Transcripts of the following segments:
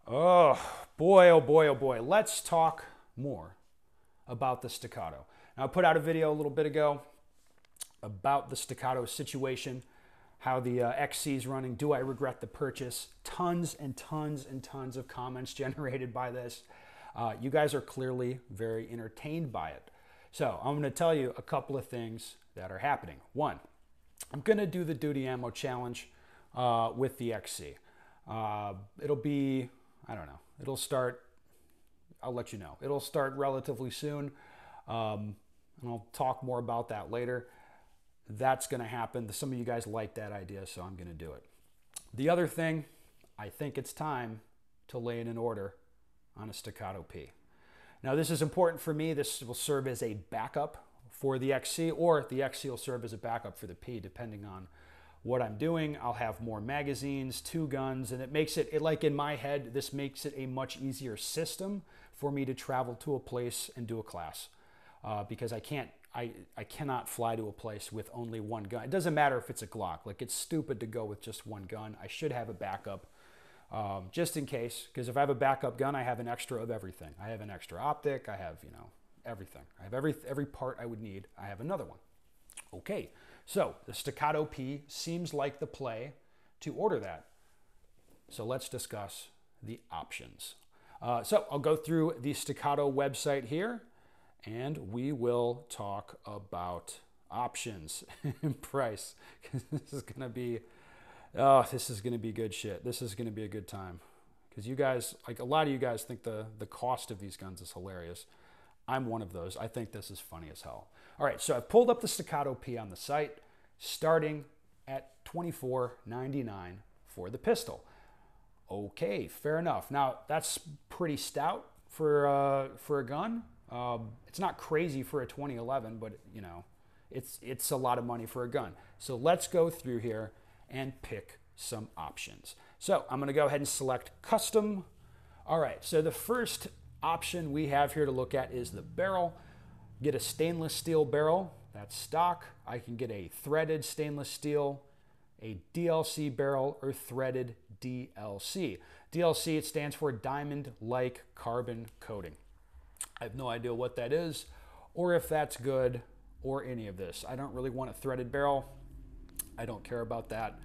Oh boy, oh boy, oh boy. Let's talk more about the Staccato. Now, I put out a video a little bit ago about the Staccato situation, how the XC is running. Do I regret the purchase? Tons and tons and tons of comments generated by this. You guys are clearly very entertained by it. So I'm going to tell you a couple of things that are happening. One, I'm going to do the duty ammo challenge with the XC. It'll be, I don't know, it'll start, I'll let you know. It'll start relatively soon, and I'll talk more about that later. That's going to happen. Some of you guys like that idea, so I'm going to do it. The other thing, I think it's time to lay in an order on a Staccato P. Now, this is important for me. This will serve as a backup for the XC, or the XC will serve as a backup for the P, depending on what I'm doing. I'll have more magazines, 2 guns, and it makes it like in my head, this makes it a much easier system for me to travel to a place and do a class, because I cannot fly to a place with only one gun. It doesn't matter if it's a Glock. Like, it's stupid to go with just one gun. I should have a backup just in case, because if I have a backup gun, I have an extra of everything. I have an extra optic. I have, everything. I have every part I would need. I have another one. Okay, so the Staccato P seems like the play to order that. So let's discuss the options. So I'll go through the Staccato website here, and we will talk about options and price. This is gonna be, this is gonna be good shit. This is gonna be a good time, because you guys, like a lot of you guys, think the cost of these guns is hilarious. I'm one of those. I think this is funny as hell. All right, so I've pulled up the Staccato P on the site, starting at $24.99 for the pistol. Okay, fair enough. Now, that's pretty stout for a gun. It's not crazy for a 2011, but it's a lot of money for a gun. So let's go through here and pick some options. So I'm going to go ahead and select custom. All right, so the first option we have here to look at is the barrel. Get a stainless steel barrel, that's stock. I can get a threaded stainless steel, a DLC barrel, or threaded DLC. DLC, it stands for diamond-like carbon coating. I have no idea what that is, or if that's good, or any of this. I don't really want a threaded barrel. I don't care about that.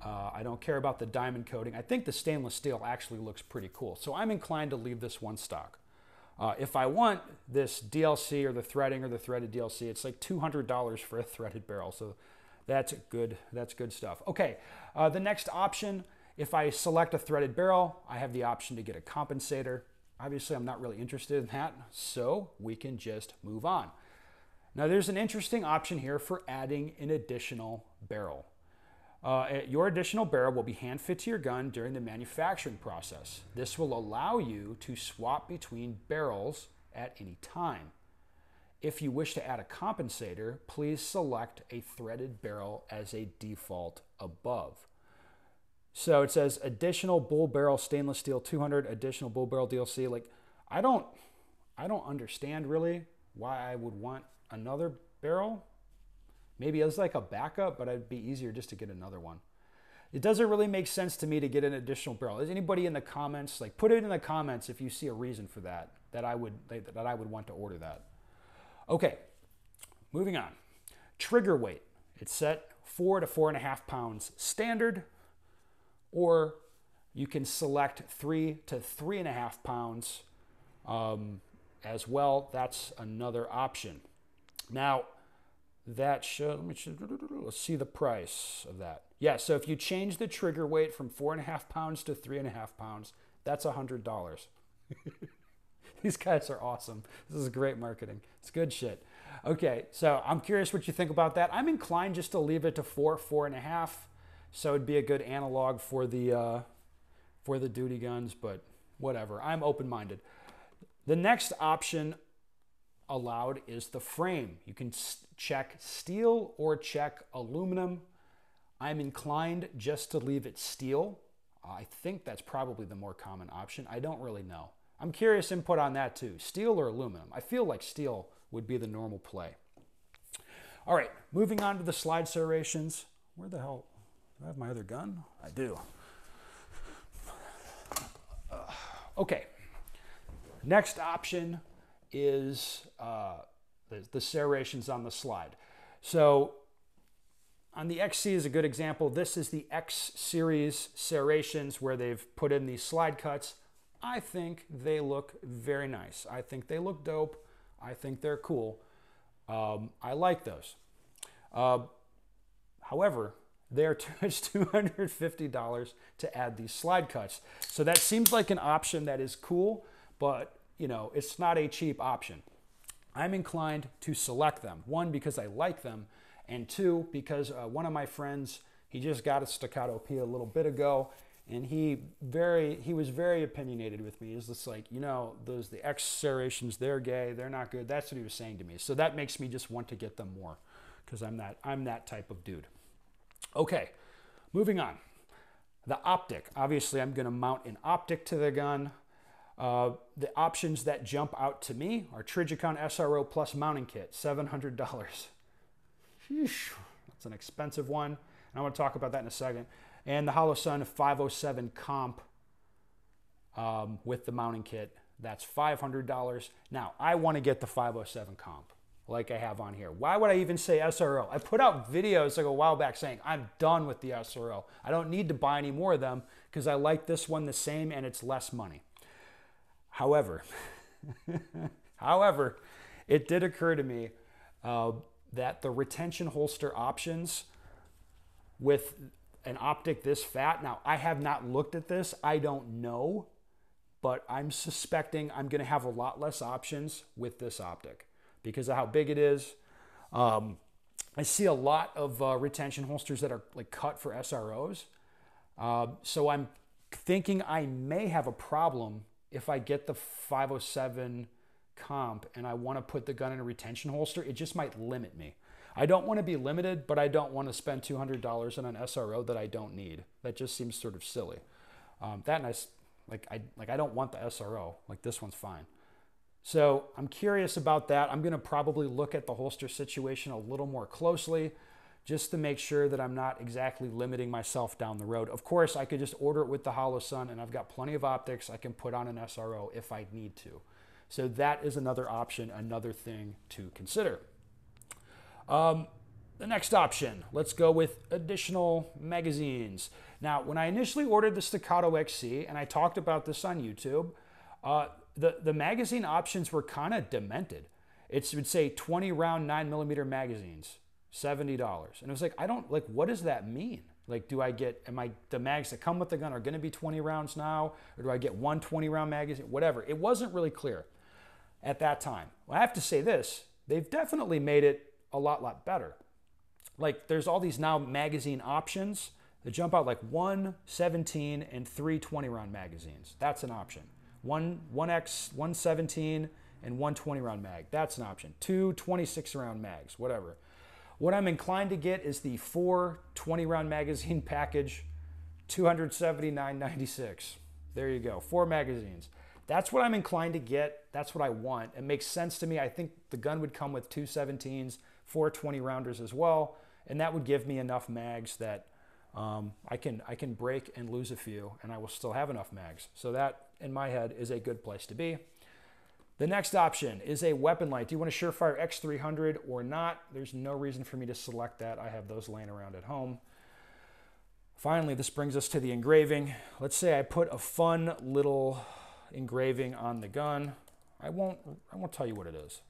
I don't care about the diamond coating. I think the stainless steel actually looks pretty cool. So I'm inclined to leave this one stock. If I want this DLC or the threading or the threaded DLC, it's like $200 for a threaded barrel. So that's good stuff. Okay, the next option, if I select a threaded barrel, I have the option to get a compensator. Obviously, I'm not really interested in that, so we can just move on. Now, there's an interesting option here for adding an additional barrel. Your additional barrel will be hand fit to your gun during the manufacturing process. This will allow you to swap between barrels at any time. If you wish to add a compensator, please select a threaded barrel as a default above. So it says additional bull barrel stainless steel 200, additional bull barrel DLC. Like, I don't understand really why I would want another barrel. Maybe it's like a backup, but it'd be easier just to get another one. It doesn't really make sense to me to get an additional barrel. Is anybody in the comments, like, put it in the comments if you see a reason for that, that I would want to order that. Okay, moving on. Trigger weight. It's set 4 to 4.5 pounds standard, or you can select 3 to 3.5 pounds as well. That's another option. Now, that let's see the price of that. Yeah, so if you change the trigger weight from 4.5 pounds to 3.5 pounds, that's $100. These guys are awesome. This is great marketing. It's good shit. Okay, so I'm curious what you think about that. I'm inclined just to leave it to 4.5. So it'd be a good analog for the duty guns, but whatever. I'm open-minded. The next option allowed is the frame. You can check steel or check aluminum. I'm inclined just to leave it steel. I think that's probably the more common option. I don't really know. I'm curious input on that too. Steel or aluminum? I feel like steel would be the normal play. All right, moving on to the slide serrations. Where the hell? Do I have my other gun? I do. Okay, next option is the serrations on the slide. So on the XC is a good example. This is the X series serrations where they've put in these slide cuts. I think they look very nice. I think they look dope. I think they're cool. I like those. However, they're $250 to add these slide cuts. So that seems like an option that is cool, but you know, it's not a cheap option. I'm inclined to select them. One, because I like them, and two, because one of my friends, he just got a Staccato P a little bit ago, and he was very opinionated with me. He's just like, you know, the X serrations, they're gay, they're not good. That's what he was saying to me. So that makes me just want to get them more, because I'm that type of dude. Okay, moving on. The optic. Obviously, I'm going to mount an optic to the gun. The options that jump out to me are Trijicon SRO Plus mounting kit, $700. Sheesh, that's an expensive one. And I want to talk about that in a second. And the Holosun 507 comp with the mounting kit, that's $500. Now, I want to get the 507 comp like I have on here. Why would I even say SRO? I put out videos like a while back saying I'm done with the SRO. I don't need to buy any more of them because I like this one the same and it's less money. However, it did occur to me that the retention holster options with an optic this fat, now I have not looked at this, I don't know, but I'm suspecting I'm going to have a lot less options with this optic because of how big it is. I see a lot of retention holsters that are like cut for SROs. So I'm thinking I may have a problem if I get the 507 comp and I want to put the gun in a retention holster. It just might limit me. I don't want to be limited, but I don't want to spend $200 on an SRO that I don't need. That just seems sort of silly. I don't want the SRO. Like this one's fine. So I'm curious about that. I'm going to probably look at the holster situation a little more closely just to make sure that I'm not exactly limiting myself down the road. Of course, I could just order it with the Holosun, and I've got plenty of optics. I can put on an SRO if I need to. So that is another option, another thing to consider. The next option, let's go with additional magazines. Now, when I initially ordered the Staccato XC, and I talked about this on YouTube, the magazine options were kind of demented. It would say 20 round 9mm magazines, $70. And it was like, what does that mean? Like, the mags that come with the gun are going to be 20 rounds now? Or do I get one 20 round magazine? Whatever. It wasn't really clear at that time. Well, I have to say this, they've definitely made it a lot better. Like, there's all these now magazine options that jump out, like 1 17 and 3 20 round magazines. That's an option. One 17 and 1 20 round mag. That's an option. 2 26 round mags, whatever. What I'm inclined to get is the 4 20 round magazine package, $279.96. There you go, 4 magazines. That's what I'm inclined to get. That's what I want. It makes sense to me. I think the gun would come with 2 17s, 4 20 rounders as well, and that would give me enough mags that I can break and lose a few, and I will still have enough mags. So that, in my head, is a good place to be. The next option is a weapon light. Do you want a Surefire X300 or not? There's no reason for me to select that. I have those laying around at home. Finally, this brings us to the engraving. Let's say I put a fun little engraving on the gun. I won't tell you what it is,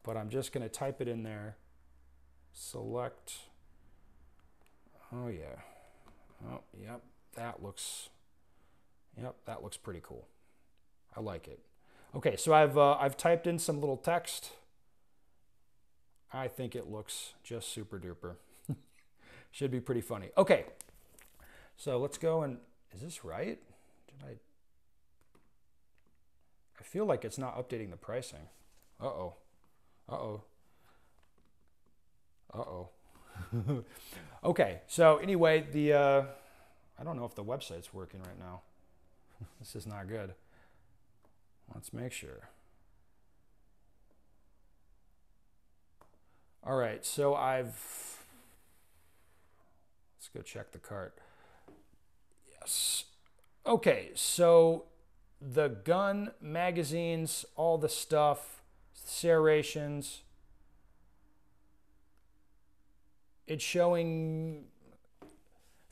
but I'm just going to type it in there. Select. Oh yeah. Oh yep. That looks pretty cool. I like it. Okay, so I've typed in some little text. I think it looks just super duper. Should be pretty funny. Okay, so let's go and, is this right? I feel like it's not updating the pricing. Uh-oh. Uh-oh. Uh-oh. Okay, so anyway, I don't know if the website's working right now. This is not good. Let's make sure. All right, so let's go check the cart. Yes. Okay, so the gun magazines, all the stuff, serrations, it's showing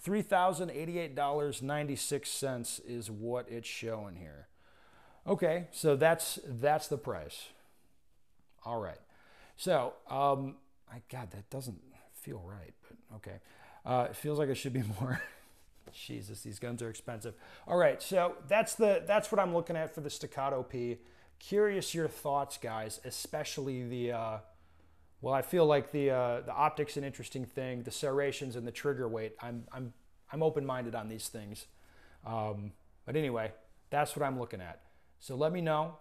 $3,088.96 is what it's showing here. Okay, so that's the price. All right. So, God, that doesn't feel right, but okay. It feels like it should be more. Jesus, these guns are expensive. All right, so that's what I'm looking at for the Staccato P. Curious your thoughts, guys, especially the well, I feel like the optic's an interesting thing. The serrations and the trigger weight. I'm open-minded on these things. But anyway, that's what I'm looking at. So let me know.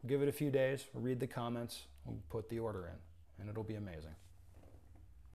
Give it a few days. We'll read the comments. We'll put the order in, and it'll be amazing.